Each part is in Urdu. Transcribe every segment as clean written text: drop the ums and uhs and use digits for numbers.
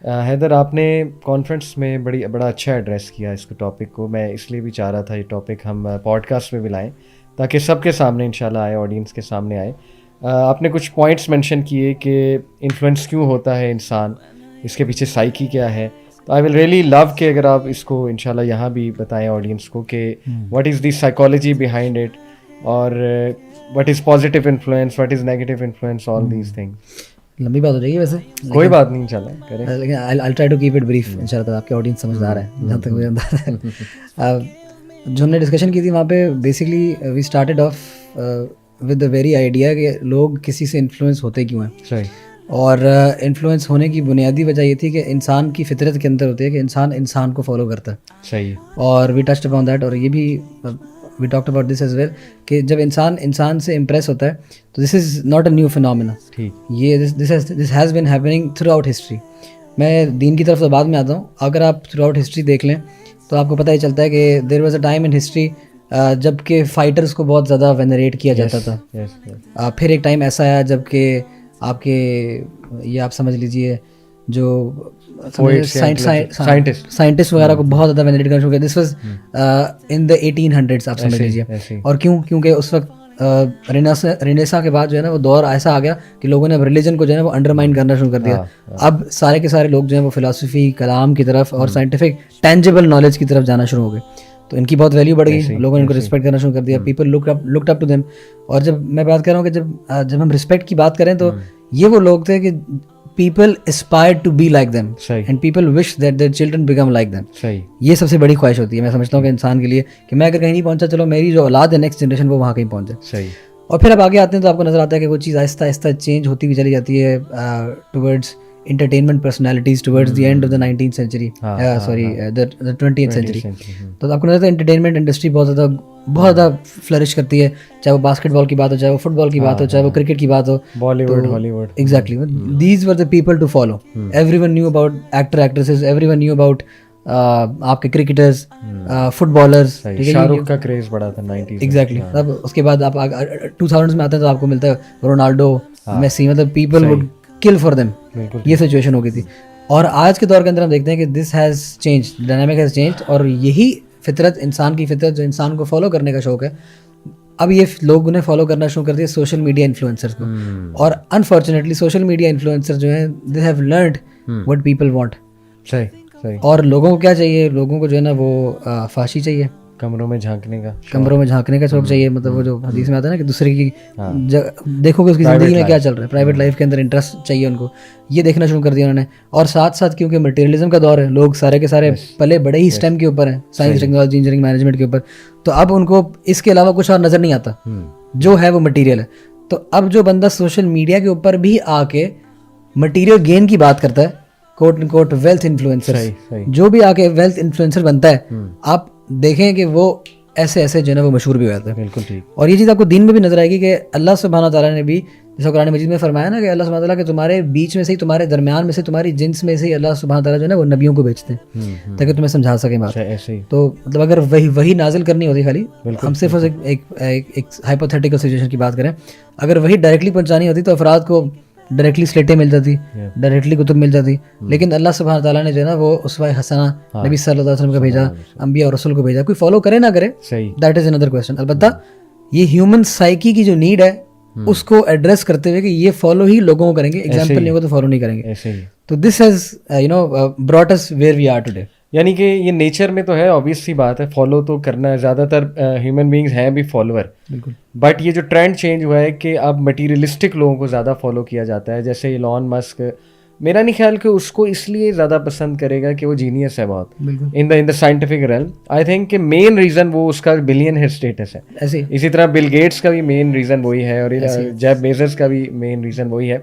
حیدر آپ نے کانفرنس میں بڑا اچھا ایڈریس کیا اس ٹاپک کو. میں اس لیے بھی چاہ رہا تھا یہ ٹاپک ہم پوڈ کاسٹ میں بھی لائیں تاکہ سب کے سامنے انشاءاللہ آئے, آڈینس کے سامنے آئے. آپ نے کچھ پوائنٹس مینشن کیے کہ انفلوئنس کیوں ہوتا ہے انسان, اس کے پیچھے سائیکی کیا ہے. تو آئی ول ریئلی لو کہ اگر آپ اس کو انشاءاللہ یہاں بھی بتائیں آڈینس کو کہ what is the psychology behind it, اور what is positive influence, what is negative influence, all these things. لمبی بات ہو جائے گی ویسے, کوئی بات نہیں انشاءاللہ کریں, لیکن I'll try to keep it brief انشاءاللہ. آپ کے آڈینس سمجھدار ہے جہاں تک مجھے اندازہ ہے. جو ہم نے ڈسکشن کی تھی وہاں پہ basically we started off with the very idea کہ لوگ کسی سے انفلوئنس ہوتے کیوں ہیں. صحیح. اور انفلوئنس ہونے کی بنیادی وجہ یہ تھی کہ انسان کی فطرت کے اندر ہوتی ہے کہ انسان کو فالو کرتا ہے. صحیح. اور وی ٹچڈ اپون دیٹ, اور یہ بھی we talked about this as well کہ جب انسان سے امپریس ہوتا ہے تو this is not a new phenomena. یہ this has been happening throughout history. میں دین کی طرف تو بعد میں آتا ہوں. اگر آپ تھرو آؤٹ ہسٹری دیکھ لیں تو آپ کو پتہ ہی چلتا ہے کہ there was a time in history جب کہ فائٹرس کو بہت زیادہ وینریٹ کیا جاتا تھا. پھر ایک ٹائم ایسا آیا جب کہ آپ کے یہ آپ سمجھ لیجیے جو سائنٹسٹ وغیرہ کو بہت زیادہ وینریٹ کرنا شروع کیا. This was in the 1800s آپ سمجھ لیجیے. اور کیونکہ اس وقت رینیسا کے بعد جو ہے نا وہ دور ایسا آ گیا کہ لوگوں نے ریلیجن کو جو ہے نا وہ انڈرمائن کرنا شروع کر دیا. اب سارے کے سارے لوگ جو ہیں وہ فلاسفی, کلام کی طرف اور سائنٹیفک ٹینجیبل نالج کی طرف جانا شروع ہو گئے. تو ان کی بہت ویلیو بڑھ گئی, لوگوں نے ان کو رسپیکٹ کرنا شروع کر دیا. People looked up to them. اور جب میں بات کر رہا ہوں کہ جب ہم رسپیکٹ کی بات کریں تو یہ وہ لوگ تھے کہ people aspire to be like them and people wish that their children become like them. یہ سب سے بڑی خواہش ہوتی ہے میں سمجھتا ہوں کہ انسان کے لیے کہ میں اگر کہیں نہیں پہنچا, چلو میری جو اولاد ہے نیکسٹ جنریشن وہ وہاں کہیں پہنچ جائے. اور پھر اب آگے آتے ہیں تو آپ کو نظر آتا ہے کہ وہ چیز آہستہ آہستہ چینج ہوتی ہوئی چلی جاتی ہے towards entertainment personalities towards the end of the 19th century, the 20th century. تو آپ کو نظر آتا ہے انٹرٹینمنٹ انڈسٹری بہت زیادہ فلرش کرتی ہے, چاہے وہ باسکٹ بال کی بات ہو, چاہے وہ فٹ بال کی بات ہو, چاہے وہ کرکٹ کی بات ہو, Bollywood, Hollywood. Exactly, these were the people to follow. Everyone knew about actor actresses, everyone knew about آپ کے cricketers, fit bowlers. Shah Rukh کا کریز بڑا تھا 90s. ایگزیکٹلی. اب اس کے بعد آپ 2000s میں آتے ہیں تو آپ کو ملتا ہے رونالڈو, میسی, مطلب پیپل وڈ کل فار دیم. یہ سچویشن ہو گئی تھی. اور آج کے دور کے اندر ہم دیکھتے ہیں کہ this has change, dynamic has change. اور یہی فطرت, انسان کی فطرت جو انسان کو فالو کرنے کا شوق ہے, اب یہ لوگ انہیں فالو کرنا شروع کر دیا سوشل میڈیا انفلوئنسر کو. اور انفارچونیٹلی سوشل میڈیا انفلوئنسر جو ہیں they have learned what people want. اور لوگوں کو کیا چاہیے, لوگوں کو جو ہے نا وہ فحاشی چاہیے, کمروں میں جھانکنے کا شوق چاہیے. مطلب وہ جو حدیث میں آتا ہے نا کہ دوسرے کی دیکھو کہ اس کی زندگی میں کیا چل رہا ہے, پرائیویٹ لائف کے اندر انٹرسٹ چاہیے ان کو. یہ دیکھنا شروع کر دیا انہوں نے. اور ساتھ ساتھ کیونکہ مٹیریلزم کا دور ہے, لوگ سارے کے سارے پلے بڑے ہی اسٹیم کے اوپر ہیں, سائنس, ٹیکنالوجی, انجینئرنگ, مینجمنٹ کے اوپر. تو اب ان کو اس کے علاوہ کچھ اور نظر نہیں آتا, جو ہے وہ مٹیریل ہے. تو اب جو بندہ سوشل میڈیا کے اوپر بھی آ کے مٹیریل گین کی بات کرتا ہے, کوٹ ان کوٹ ویلتھ انفلوئنسر, جو بھی آ کے ویلتھ انفلوئنسر بنتا ہے, آپ دیکھیں کہ وہ ایسے جو ہے نا وہ مشہور بھی ہو جاتا ہے. بالکل ٹھیک. اور یہ چیز آپ کو دین میں بھی نظر آئے گی کہ اللہ سبحانہ تعالیٰ نے بھی جیسا قرآن مجید میں فرمایا نا کہ اللہ سبحانہ تعالیٰ کہ تمہارے بیچ میں سے ہی, تمہارے درمیان میں سے, تمہاری جنس میں سے ہی اللہ سبحانہ تعالیٰ جو ہے نا وہ نبیوں کو بھیجتے ہیں تاکہ تمہیں سمجھا سکیں بات. تو مطلب اگر وہی نازل کرنی ہوتی, خالی ہم صرف ایک ہائپوتھیٹیکل سچویشن کی بات کریں, اگر وہی ڈائریکٹلی پہنچانی ہوتی تو افراد کو ڈائریکٹلی سلیٹیں مل جاتی, ڈائریکٹلی کتب مل جاتی. لیکن اللہ سبحانہ تعالیٰ نے جو ہے نا وہ اسوہ حسنہ نبی صلی اللہ علیہ وسلم کو بھیجا, انبیاء اور رسول کو بھیجا. کوئی فالو کرے نہ کرے, دیٹ از اندر کویسچن. البتہ یہ ہیومن سائیکی کی جو نیڈ ہے اس کو ایڈریس کرتے ہوئے کہ یہ فالو ہی لوگوں کو کریں گے, ایگزامپل نہیں ہوگا تو فالو نہیں کریں گے. تو this has brought us where we are today. یعنی کہ یہ نیچر میں تو ہے, آبویس سی بات ہے, فالو تو کرنا ہے. زیادہ تر ہیومن بینگز ہیں بھی فالوور, بٹ یہ جو ٹرینڈ چینج ہوا ہے کہ اب مٹیریلسٹک لوگوں کو زیادہ فالو کیا جاتا ہے. جیسے ایلون مسک, میرا نہیں خیال کہ اس کو اس لیے زیادہ پسند کرے گا کہ وہ جینیس ہے بہت in the scientific realm. I think کہ مین ریزن وہ اس کا بلین اسٹیٹس ہے. اسی طرح بل گیٹس کا بھی مین ریزن وہی ہے, اور جیف بیزوس کا بھی مین ریزن وہی ہے.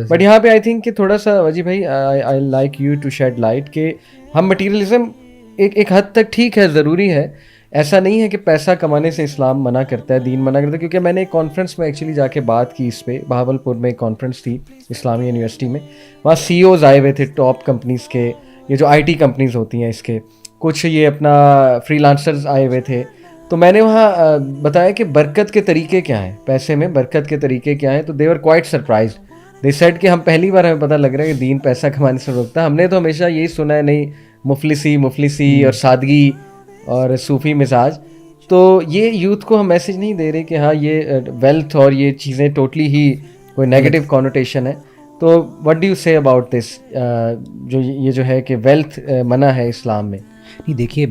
بٹ یہاں پہ آئی تھنک کہ تھوڑا سا وجی بھائی, I like you to shed light کہ ہم مٹیریلزم ایک حد تک ٹھیک ہے, ضروری ہے. ایسا نہیں ہے کہ پیسہ کمانے سے اسلام منع کرتا ہے, دین منع کرتا ہے. کیونکہ میں نے ایک کانفرنس میں ایکچولی جا کے بات کی اس پہ, بہاول پور میں ایک کانفرنس تھی اسلامیہ یونیورسٹی میں. وہاں سی اوز آئے ہوئے تھے ٹاپ کمپنیز کے, یہ جو آئی ٹی کمپنیز ہوتی ہیں اس کے, کچھ یہ اپنا فری لانسرز آئے ہوئے تھے. تو میں نے وہاں بتایا کہ برکت کے طریقے کیا ہیں, پیسے میں برکت کے طریقے کیا ہیں. تو they were quite surprised they said کہ ہم پہلی بار ہمیں پتہ لگ رہا ہے کہ دین پیسہ کمانے سے روکتا ہے. ہم نے تو ہمیشہ یہی سنا ہے نہیں مفلسی اور سادگی اور صوفی مزاج. تو یہ یوتھ کو ہم میسج نہیں دے رہے کہ ہاں یہ ویلتھ اور یہ چیزیں ٹوٹلی ہی کوئی نیگیٹو کونوٹیشن ہے. تو وٹ ڈو یو سے اباؤٹ دس, یہ جو ہے کہ ویلتھ منع ہے اسلام میں؟ نہیں دیکھیے,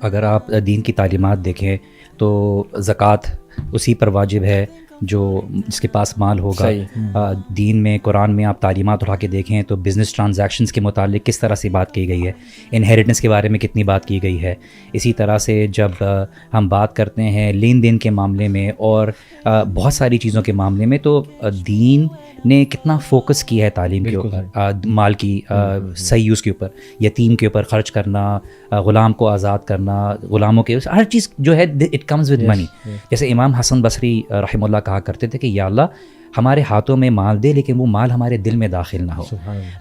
اگر آپ دین کی تعلیمات دیکھیں تو زکوٰۃ اسی پر واجب ہے جو جس کے پاس مال ہوگا. دین میں قرآن میں آپ تعلیمات اٹھا کے دیکھیں تو بزنس ٹرانزیکشنز کے متعلق کس طرح سے بات کی گئی ہے, انہیریٹنس کے بارے میں کتنی بات کی گئی ہے. اسی طرح سے جب ہم بات کرتے ہیں لین دین کے معاملے میں اور بہت ساری چیزوں کے معاملے میں, تو دین نے کتنا فوکس کیا ہے تعلیم کے اوپر, مال کی صحیح یوز کے اوپر, یتیم کے اوپر خرچ کرنا, غلام کو آزاد کرنا, غلاموں کے ہر چیز جو ہے اٹ کمز ود منی. جیسے امام حسن بصری رحمہ اللہ کہا کرتے تھے کہ یا اللہ ہمارے ہاتھوں میں مال دے لیکن وہ مال ہمارے دل میں داخل نہ ہو.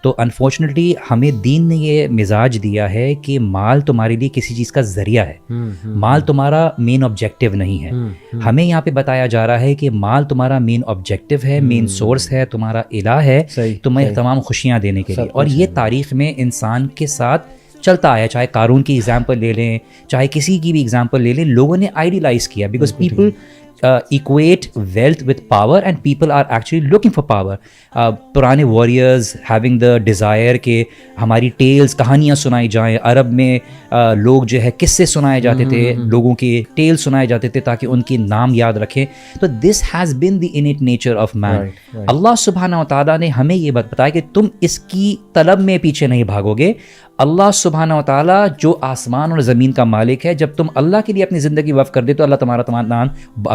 تو انفارچونیٹلی ہمیں دین نے یہ مزاج دیا ہے کہ مال تمہارے لیے کسی چیز کا ذریعہ ہے, مال تمہارا مین آبجیکٹیو نہیں ہے. ہمیں یہاں پہ بتایا جا رہا ہے کہ مال تمہارا مین آبجیکٹیو ہے, مین سورس ہے, تمہارا الہ ہے تمہیں تمام خوشیاں دینے کے لیے. اور یہ تاریخ میں انسان کے ساتھ چلتا آیا, چاہے قارون کی ایگزامپل لے لیں, چاہے کسی کی بھی ایگزامپل لے لیں, لوگوں نے آئیڈیلائز کیا because people equate wealth with power and people are actually looking for power. پرانے warriors having the desire کہ ہماری ٹیلز کہانیاں سنائی جائیں. عرب میں لوگ جو ہے قصے سنائے جاتے تھے, لوگوں کے ٹیل سنائے جاتے تھے تاکہ ان کے نام یاد رکھیں. تو this has been the innate nature of man. اللہ سبحانہ و تعالیٰ نے ہمیں یہ بات بتایا کہ تم اس کی طلب میں پیچھے نہیں بھاگو گے. اللہ سبحانہ و تعالیٰ جو آسمان اور زمین کا مالک ہے, جب تم اللہ کے لیے اپنی زندگی وقف کر دے تو اللہ تمہارا نام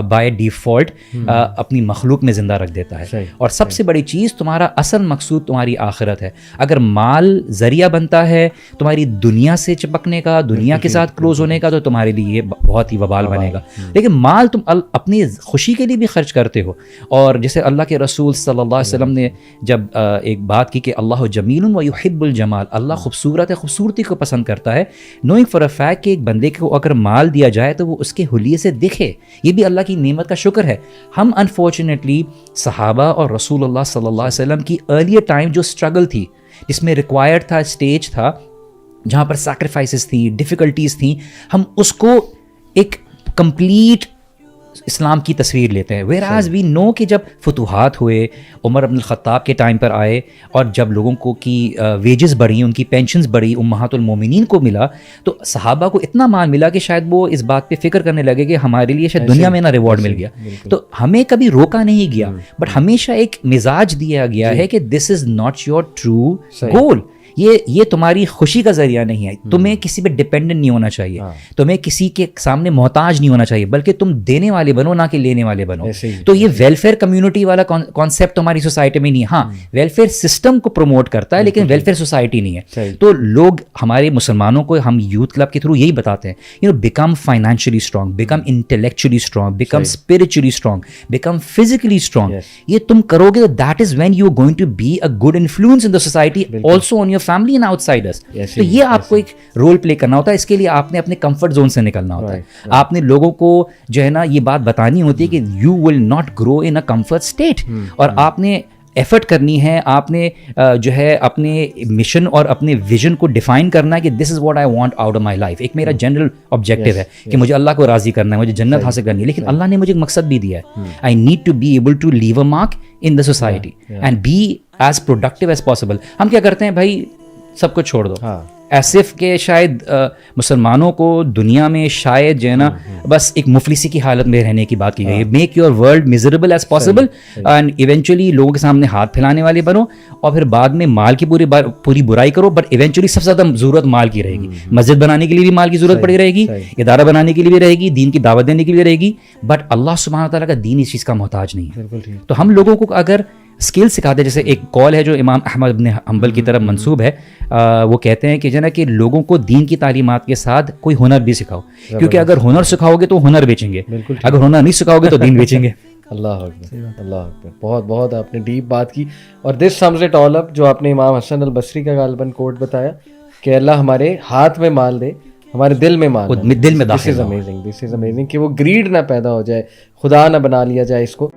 بائی ڈیفالٹ اپنی مخلوق میں زندہ رکھ دیتا ہے. اور سب سے بڑی چیز تمہارا اصل مقصود تمہاری آخرت ہے. اگر مال ذریعہ بنتا ہے تمہاری دنیا سے چپکنے کا, دنیا کے ساتھ کلوز ہونے کا, تو تمہارے لیے یہ بہت ہی وبال بنے گا. لیکن مال تم اپنی خوشی کے لیے بھی خرچ کرتے ہو. اور جیسے اللہ کے رسول صلی اللہ علیہ وسلم نے جب ایک بات کی کہ اللہ جمیل و یحب الجمال, اللہ خوبصورت ہے, خوبصورتی کو پسند کرتا ہے. نوئنگ فار اے فیکٹ کہ ایک بندے کو اگر مال دیا جائے تو وہ اس کے حلیے سے دکھے, یہ بھی اللہ کی نعمت کا شکر ہے. ہم انفارچونیٹلی صحابہ اور رسول اللہ صلی اللہ علیہ وسلم کی ارلیئر ٹائم جو اسٹرگل تھی, جس میں ریکوائرڈ تھا, اسٹیج تھا جہاں پر سیکریفائسز تھیں, ڈیفیکلٹیز تھیں, ہم اس کو ایک کمپلیٹ اسلام کی تصویر لیتے ہیں. ویئر ایز وی نو کہ جب فتوحات ہوئے, عمر بن الخطاب کے ٹائم پر آئے, اور جب لوگوں کو کی ویجز بڑھی, ان کی پینشنز بڑھی, امہات المومنین کو ملا, تو صحابہ کو اتنا مال ملا کہ شاید وہ اس بات پہ فکر کرنے لگے کہ ہمارے لیے شاید دنیا میں نہ ریوارڈ مل گیا. تو ہمیں کبھی روکا نہیں گیا, بٹ ہمیشہ ایک مزاج دیا گیا ہے کہ this is not your true گول. یہ تمہاری خوشی کا ذریعہ نہیں ہے. تمہیں کسی پہ ڈپینڈنٹ نہیں ہونا چاہیے, تمہیں کسی کے سامنے محتاج نہیں ہونا چاہیے, بلکہ تم دینے والے بنو نہ کہ لینے والے بنو. تو یہ ویلفیئر کمیونٹی والا کانسیپٹ ہماری سوسائٹی میں نہیں ہے. ہاں, ویلفیئر سسٹم کو پروموٹ کرتا ہے لیکن ویلفیئر سوسائٹی نہیں ہے. تو لوگ ہمارے مسلمانوں کو ہم یوتھ کلب کے تھرو یہی بتاتے ہیں, become financially strong, become intellectually strong, become spiritually strong, become physically strong. یہ تم کرو گے تو that is when you are going to be a good influence in the society, also on your family and outsiders. تو یہ آپ کو ایک رول پلے کرنا ہوتا ہے. اس کے لیے آپ نے اپنے کمفرٹ زون سے نکلنا ہوتا ہے. آپ نے لوگوں کو جو ہے نا یہ بات بتانی ہوتی ہے کہ you will not grow in a comfort state, اور آپ نے ایفرٹ کرنی ہے. آپ نے جو ہے اپنے مشن اور اپنے ویژن کو ڈیفائن کرنا ہے کہ this is what I want out of my life. ایک میرا جنرل آبجیکٹیو ہے کہ مجھے اللہ کو راضی کرنا ہے, مجھے جنت حاصل کرنی ہے, لیکن اللہ نے مجھے ایک مقصد بھی دیا ہے. I need to be able to leave a mark in the society and be as productive as possible. ہم کیا کرتے ہیں بھائی, سب کو چھوڑ دو, ایسف کہ شاید مسلمانوں کو دنیا میں شاید جو ہے نا بس ایک مفلسی کی حالت میں رہنے کی بات کی گئی ہے. Make your world miserable as possible and eventually لوگوں کے سامنے ہاتھ پھیلانے والے بنو, اور پھر بعد میں مال کی پوری برائی کرو, بٹ ایونچولی سب سے زیادہ ضرورت مال کی رہے گی. مسجد بنانے کے لیے بھی مال کی ضرورت پڑی رہے گی, ادارہ بنانے کے لیے بھی رہے گی, دین کی دعوت دینے کے لیے رہے گی, بٹ اللہ سبحانہ تعالیٰ کا دین اس چیز کا محتاج نہیں ہے. تو ہم لوگوں کو اگر اسکل سکھاتے, جیسے ایک کال ہے جو امام احمد بن حنبل کی طرف منسوب ہے, وہ کہتے ہیں کہ جو ہے نا کہ لوگوں کو دین کی تعلیمات کے ساتھ کوئی ہنر بھی سکھاؤ, کیونکہ اگر ہنر سکھاؤ گے تو ہنر بیچیں گے, اگر ہنر نہیں سکھاؤ گے تو دین بیچیں گے. اللہ اکبر, اللہ اکبر. بہت بہت آپ نے ڈیپ بات کی. اور دس سمز اٹ آل اپ, جو آپ نے امام حسن البصری کا غالباً کوٹ بتایا کہ اللہ ہمارے ہاتھ میں مال دے, ہمارے دل میں مال, دل میں داخل. دس is amazing, this is amazing کہ وہ گریڈ نہ پیدا ہو جائے, خدا نہ بنا لیا جائے اس کو.